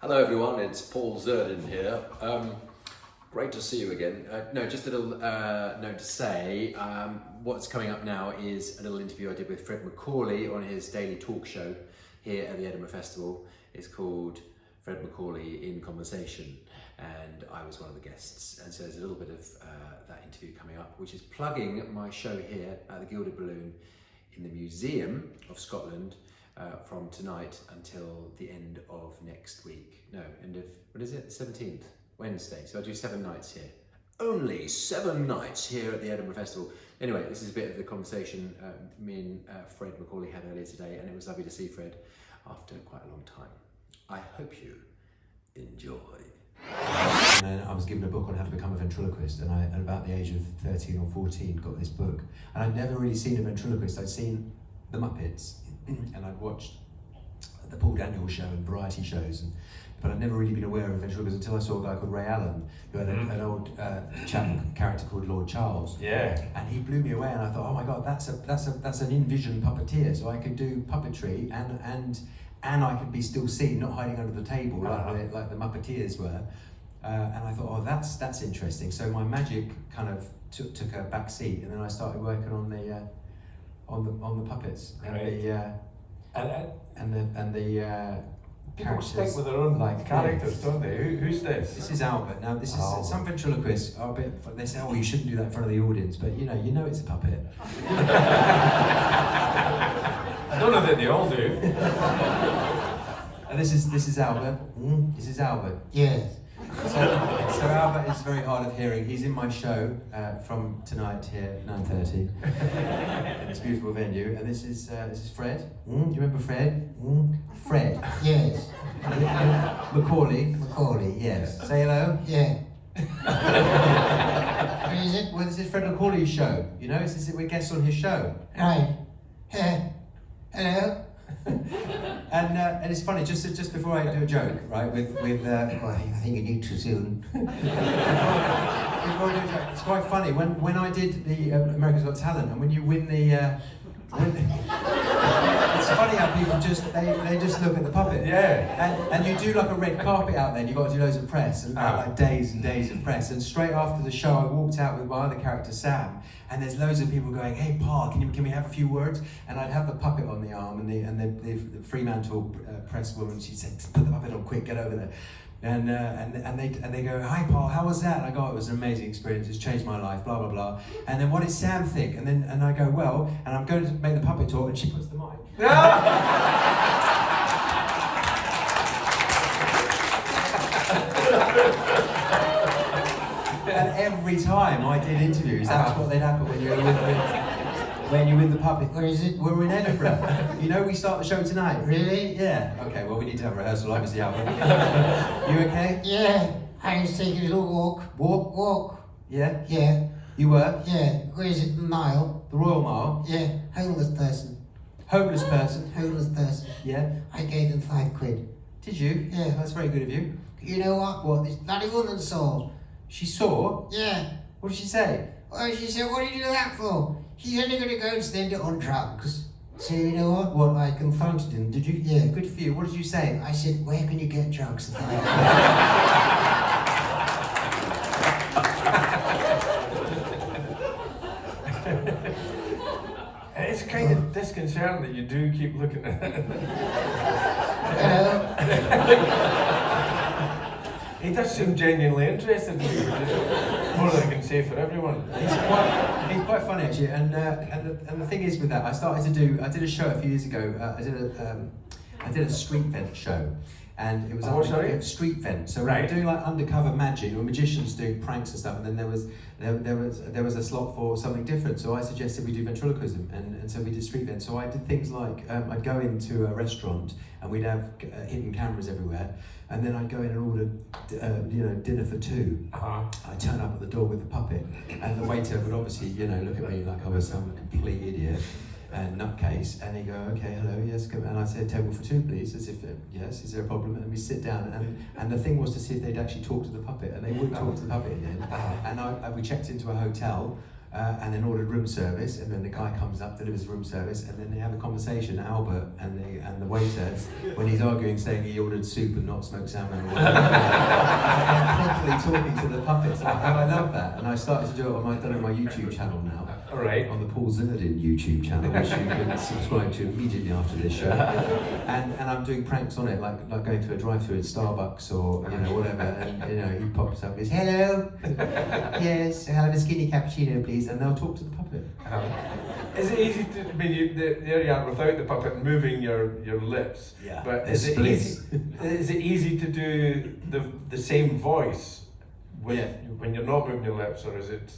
Hello everyone, it's Paul Zerdin here. Great to see you again. Just a little note to say, what's coming up now is a little interview I did with Fred MacAuley on his daily talk show here at the Edinburgh Festival. It's called Fred MacAuley in Conversation, and I was one of the guests. And so there's a little bit of that interview coming up, which is plugging my show here at the Gilded Balloon in the Museum of Scotland from tonight until the end of next week. No, end of, what is it? The 17th, Wednesday. So I do 7 nights here. Only 7 nights here at the Edinburgh Festival. Anyway, this is a bit of the conversation me and Fred MacAuley had earlier today, and it was lovely to see Fred after quite a long time. I hope you enjoy. And I was given a book on how to become a ventriloquist, and at about the age of 13 or 14 got this book. And I'd never really seen a ventriloquist. I'd seen the Muppets, and I'd watched the Paul Daniels show and variety shows, but I'd never really been aware of ventriloquism until I saw a guy called Ray Allen, who had an old character called Lord Charles. Yeah. And he blew me away, and I thought, oh my God, that's an in-vision puppeteer. So I could do puppetry and I could be still seen, not hiding under the table like the Muppeteers were. And I thought, oh, that's interesting. So my magic kind of took a back seat, and then I started working on the puppets and right. the People characters. stick with their own characters, don't they? Who's this? This is Albert. Now, this is some ventriloquists are a bit. They say, "Oh, you shouldn't do that in front of the audience," but you know, it's a puppet. I don't know that they all do. And this is Albert. This is Albert. Yes. So Albert is very hard of hearing. He's in my show from tonight here, 9:30, in this beautiful venue. And this is Fred. Do you remember Fred? Fred. Yes. Macaulay. Macaulay. Yes. Say hello. Yeah. What is it? Well, this is Fred MacAuley's show. You know, we're guests on his show. Right. Hello. And it's funny. Just before I do a joke, right? With Oh, I think you need too soon. Before I do a joke, it's quite funny. When I did the America's Got Talent, and when you win the, it's funny how people they just look at the puppet. Yeah. And you do like a red carpet out there, and you've got to do loads of press, and like days and days of press. And straight after the show, I walked out with my other character, Sam, and there's loads of people going, "Hey, Pa, can we have a few words?" And I'd have the puppet on the arm, and the Fremantle press woman, she said, "Put the puppet on quick, get over there." And they go, "Hi, Paul, how was that?" And I go, "It was an amazing experience. It's changed my life." Blah blah blah. And then, "What did Sam think?" And I go, "Well," and I'm going to make the puppet talk, and she puts the mic. And every time I did interviews, that's what they'd happen when you're with the puppet. Where is it? We're in Edinburgh. You know, we start the show tonight. Really? Yeah. Okay. Well, we need to have a rehearsal. Obviously, Albert. You okay? Yeah. I was taking a little walk. Walk. Yeah. Yeah. You were? Yeah. Where is it? Mile. The Royal Mile. Yeah. Homeless person. Homeless person. Homeless person. Yeah. I gave them £5. Did you? Yeah. That's very good of you. You know what? What? This bloody woman saw. She saw? Yeah. What did she say? Well, she said, "What did you do that for?" She's only going to go and spend it on drugs. So you know what? What, I confronted him. Did you? Yeah. Good for you. What did you say? I said, "Where can you get drugs?" It's kind of disconcerting that you do keep looking at it. He does seem genuinely interested in you, which is more than I can say for everyone. He's quite funny actually, and the thing is with that, I did a show a few years ago. I did a street vent show, and it was a street vent. So we were doing like undercover magic, or magicians doing pranks and stuff. And then there was a slot for something different. So I suggested we do ventriloquism, and so we did street vent. So I did things like I'd go into a restaurant, and we'd have hidden cameras everywhere. And then I'd go in and order, dinner for 2. I'd turn up at the door with the puppet, and the waiter would obviously, look at me like I was some complete idiot and nutcase, and he'd go, "Okay, hello, yes," and I'd say, "Table for 2, please," as if, "Yes, is there a problem?" And we sit down, and the thing was to see if they'd actually talk to the puppet, and they would talk to the puppet in the end. And we checked into a hotel, and then ordered room service, and then the guy comes up, delivers room service, and then they have a conversation, Albert and the waiter, when he's arguing, saying he ordered soup and not smoked salmon, and properly talking to the puppets, and I love that, and I started to do it on my YouTube channel now, on the Paul Zerdin YouTube channel, which you can subscribe to immediately after this show, and I'm doing pranks on it, like going to a drive-thru at Starbucks or whatever, and he pops up, and goes, hello, yes, I'll have a skinny cappuccino, please. And they'll talk to the puppet. Is it easy to, I mean, there you are without the puppet moving your lips, but is it easy to do the same voice when you're not moving your lips, or is it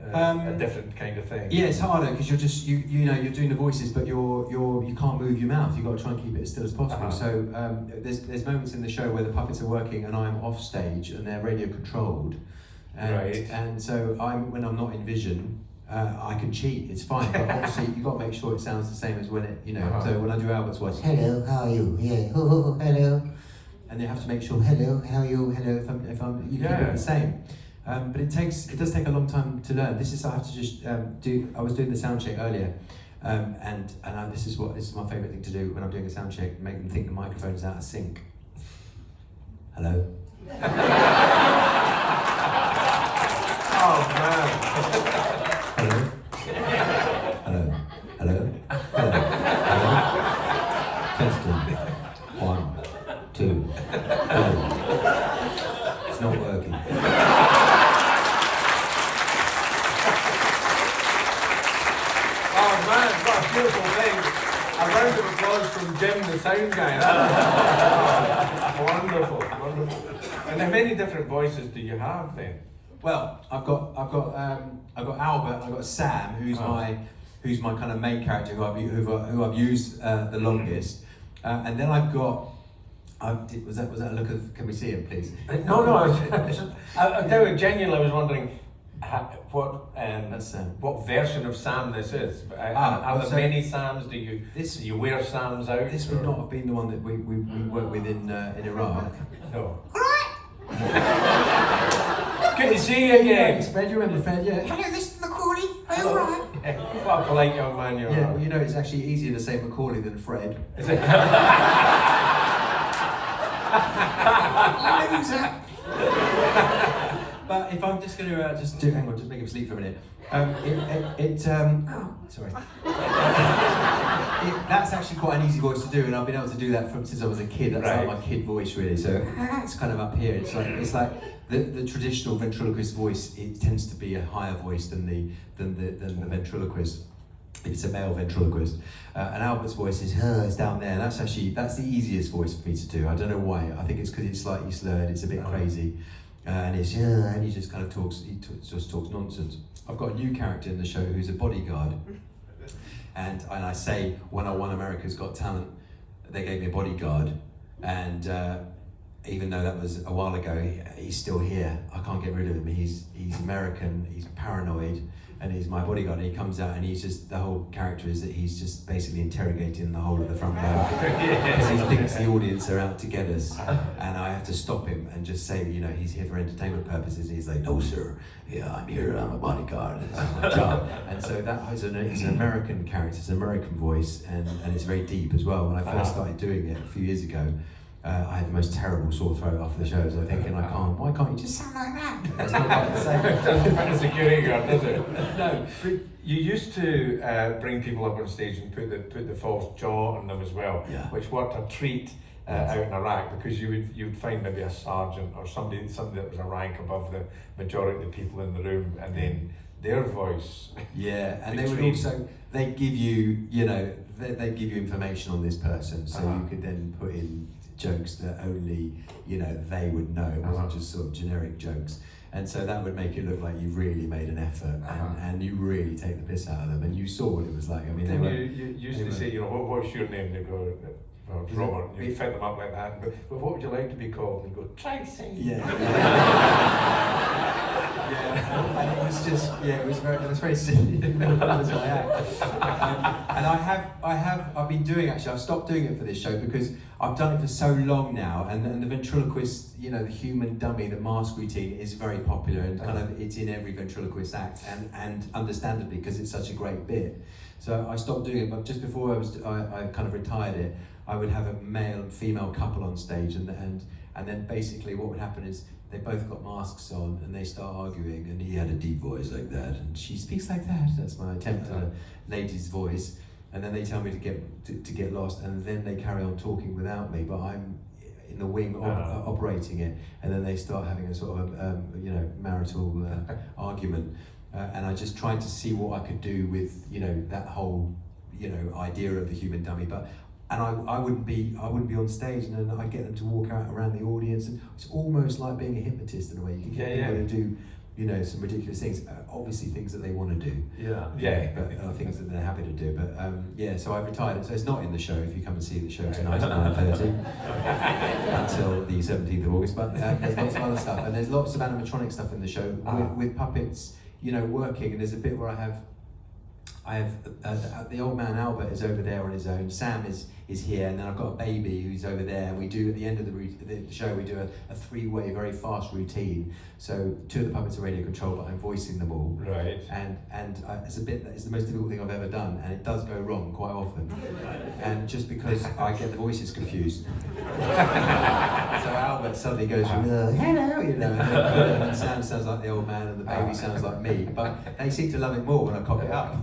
a different kind of thing? Yeah, it's harder because you're just you're doing the voices, but you can't move your mouth. You've got to try and keep it as still as possible. So there's moments in the show where the puppets are working and I'm off stage and they're radio controlled. And so when I'm not in vision, I can cheat. It's fine, but obviously you've got to make sure it sounds the same as when it, So when I do Albert's voice, hello, how are you? Yeah, oh, hello. And you have to make sure, hello, how are you? Hello, if I'm keep it the same. But it does take a long time to learn. I have to just do. I was doing the sound check earlier, this is my favourite thing to do when I'm doing a sound check. Make them think the microphone is out of sync. Hello. Oh man! Hello. Hello. Hello. Hello. Hello. Testing. 1, 2. Hello. It's not working. Oh man, what a beautiful thing! A round of applause from Jim, the sound guy. Wonderful, wonderful. And how many different voices do you have then? Well, I've got Albert, I've got Sam, who's my kind of main character who I've used the longest, and then I've got. Was that a look of? Can we see him, please? No. I genuinely was wondering what version of Sam this is. Are there many Sams? Do you wear Sams out? This would not have been the one that we worked with in Iraq. No. Good to see you again. It's Fred, you remember Fred, yeah? Hello, Mr. MacAuley. Are you alright? What a polite young man you are. Yeah, well, it's actually easier to say Macaulay than Fred. Is it? But if I'm just going to just make him sleep for a minute. Sorry. That's actually quite an easy voice to do, and I've been able to do that since I was a kid. That's like my kid voice, really. So it's kind of up here. It's like the traditional ventriloquist voice. It tends to be a higher voice than the ventriloquist. If it's a male ventriloquist, and Albert's voice is down there. That's the easiest voice for me to do. I don't know why. I think it's because it's slightly slurred. It's a bit crazy, and it's and he just kind of talks. He just talks nonsense. I've got a new character in the show who's a bodyguard, and I say when I won America's Got Talent, they gave me a bodyguard, and even though that was a while ago, he's still here. I can't get rid of him. He's American. He's paranoid. And he's my bodyguard, and he comes out, and the whole character is that he's just basically interrogating the whole of the front row. Because he thinks the audience are out to get us, and I have to stop him and just say, he's here for entertainment purposes. And he's like, no sir, I'm here, I'm a bodyguard, and it's my job. And so it's an American character, it's an American voice, and it's very deep as well. When I first started doing it a few years ago, I had the most terrible sore throat after the shows. I was thinking, why can't you just sound like that? That's not quite the same. Doesn't fit the security guard, does it? No. But you used to bring people up on stage and put the false jaw on them as well, which worked a treat out in Iraq, because you'd find maybe a sergeant or somebody that was a rank above the majority of the people in the room, and then their voice. Yeah, and they would also give you they give you information on this person, so you could then put in jokes that only they would know. It wasn't just sort of generic jokes, and so that would make it look like you really made an effort and you really take the piss out of them, and you saw what it was like. I mean, you used to say, what's your name? They go, Well, Robert, you fed them up like that, but what would you like to be called? And you go, Tracy! Yeah. Yeah, and it was just, it was very silly. That was my act. And I've been doing, actually, I've stopped doing it for this show because I've done it for so long now, and the ventriloquist, you know, the human dummy, the mask routine is very popular, and kind of it's in every ventriloquist act, and understandably, because it's such a great bit. So I stopped doing it, but just before I kind of retired it, I would have a male and female couple on stage, and then basically what would happen is they both got masks on and they start arguing, and he had a deep voice like that and she speaks like that. That's my attempt at a lady's voice, and then they tell me to get lost, and then they carry on talking without me, but I'm in the wing operating it, and then they start having a sort of marital argument, and I just tried to see what I could do with that whole idea of the human dummy, and I wouldn't be on stage, and then I'd get them to walk out around the audience, and it's almost like being a hypnotist in a way. You can get people to do, some ridiculous things. Obviously, things that they want to do. But things that they're happy to do. But so I've retired. So it's not in the show. If you come and see the show tonight at 9:30 until the 17th of August. But there's lots of other stuff, and there's lots of animatronic stuff in the show with puppets, working. And there's a bit where I have the old man Albert is over there on his own. Sam is here, and then I've got a baby who's over there. And we do at the end of the show, we do a three-way, very fast routine. So 2 of the puppets are radio controlled, but I'm voicing them all. Right. And it's a bit. It's the most difficult thing I've ever done, and it does go wrong quite often. And just because I get the voices confused, so Albert suddenly goes from hello, and then Sam sounds like the old man, and the baby sounds like me. But they seem to love it more when I cop it up.